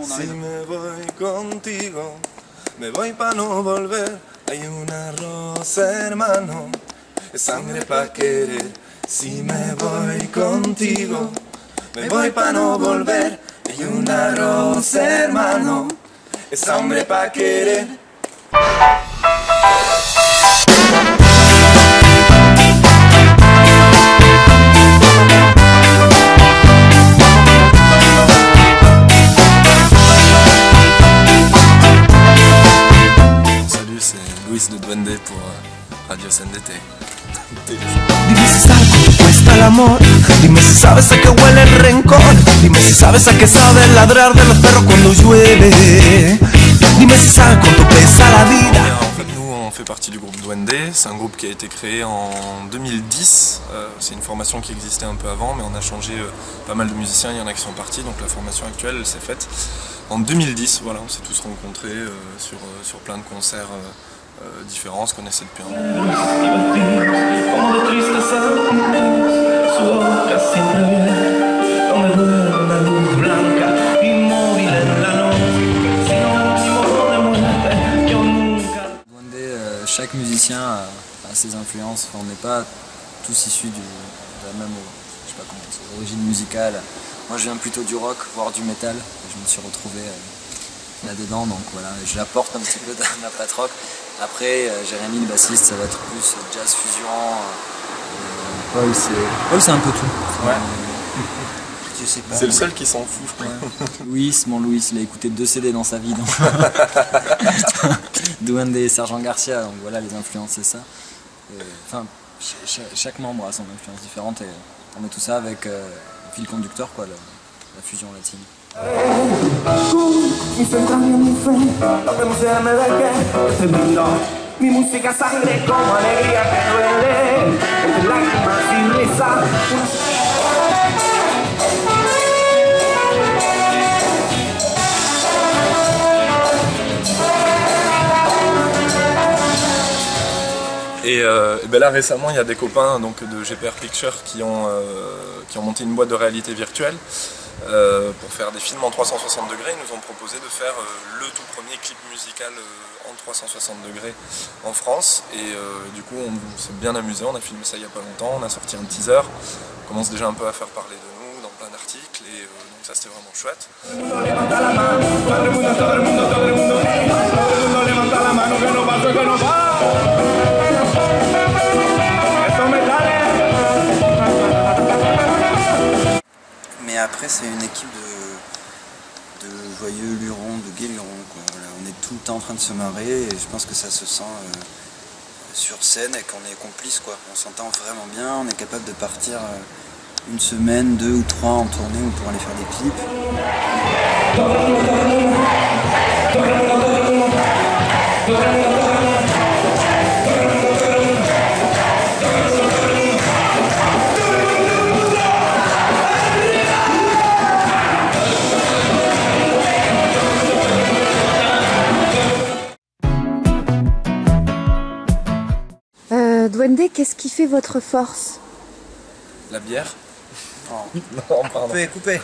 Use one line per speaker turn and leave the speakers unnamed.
Si me voy contigo, me voy pa' no volver. Hay una rosa, hermano, es sangre pa' querer. Si me voy contigo, me voy pa' no volver. Hay una rosa, hermano, es hambre pa' querer. Salut, c'est Luis de Duende pour Radio CNDT.
Dime si sabes cuánto cuesta el amor. Dime si sabes a qué huele el rencor. Dime si sabes a qué sabe el ladrar de los perros cuando llueve. Dime si sabes cuánto pesa la vida.
En fait, nous, on fait partie du groupe Duende. C'est un groupe qui a été créé en 2010. C'est une formation qui existait un peu avant, mais on a changé pas mal de musiciens. Il y en a qui sont partis, donc la formation actuelle, elle s'est faite en 2010. Voilà, on s'est tous rencontrés sur plein de concerts différents, on se connaissait depuis un moment.
Chaque musicien a ses influences, on n'est pas tous issus de la même, je sais pas comment dire, origine musicale. Moi je viens plutôt du rock, voire du métal, et je me suis retrouvé là-dedans, donc voilà, j'apporte un petit peu de ma patte rock. Après, Jérémy le bassiste, ça va être plus jazz fusion. Paul c'est un peu tout.
Ouais.
Je sais pas.
C'est le seul qui s'en fout, je crois.
Ouais. Louis, il a écouté 2 CD dans sa vie. Donc Duende et Sergent Garcia, donc voilà, les influences c'est ça. Enfin, chaque membre a son influence différente et on met tout ça avec le fil conducteur, quoi, la fusion latine.
Mi música sangre como alegría que duele, entre lágrimas y risa.
Et ben là récemment il y a des copains donc, de GPR Pictures qui ont monté une boîte de réalité virtuelle pour faire des films en 360 degrés. Ils nous ont proposé de faire le tout premier clip musical en 360 degrés en France. Et du coup on s'est bien amusé, on a filmé ça il n'y a pas longtemps, on a sorti un teaser, on commence déjà un peu à faire parler de nous dans plein d'articles et donc ça c'était vraiment chouette.
Mais après c'est une équipe de joyeux lurons, de gays lurons, quoi. Voilà, on est tout le temps en train de se marrer et je pense que ça se sent sur scène et qu'on est complices, quoi. On s'entend vraiment bien, on est capable de partir une semaine, 2 ou 3 en tournée pour aller faire des clips.
Duende, qu'est-ce qui fait votre force?
La bière?
Oh.
Non, pardon.
Coupez.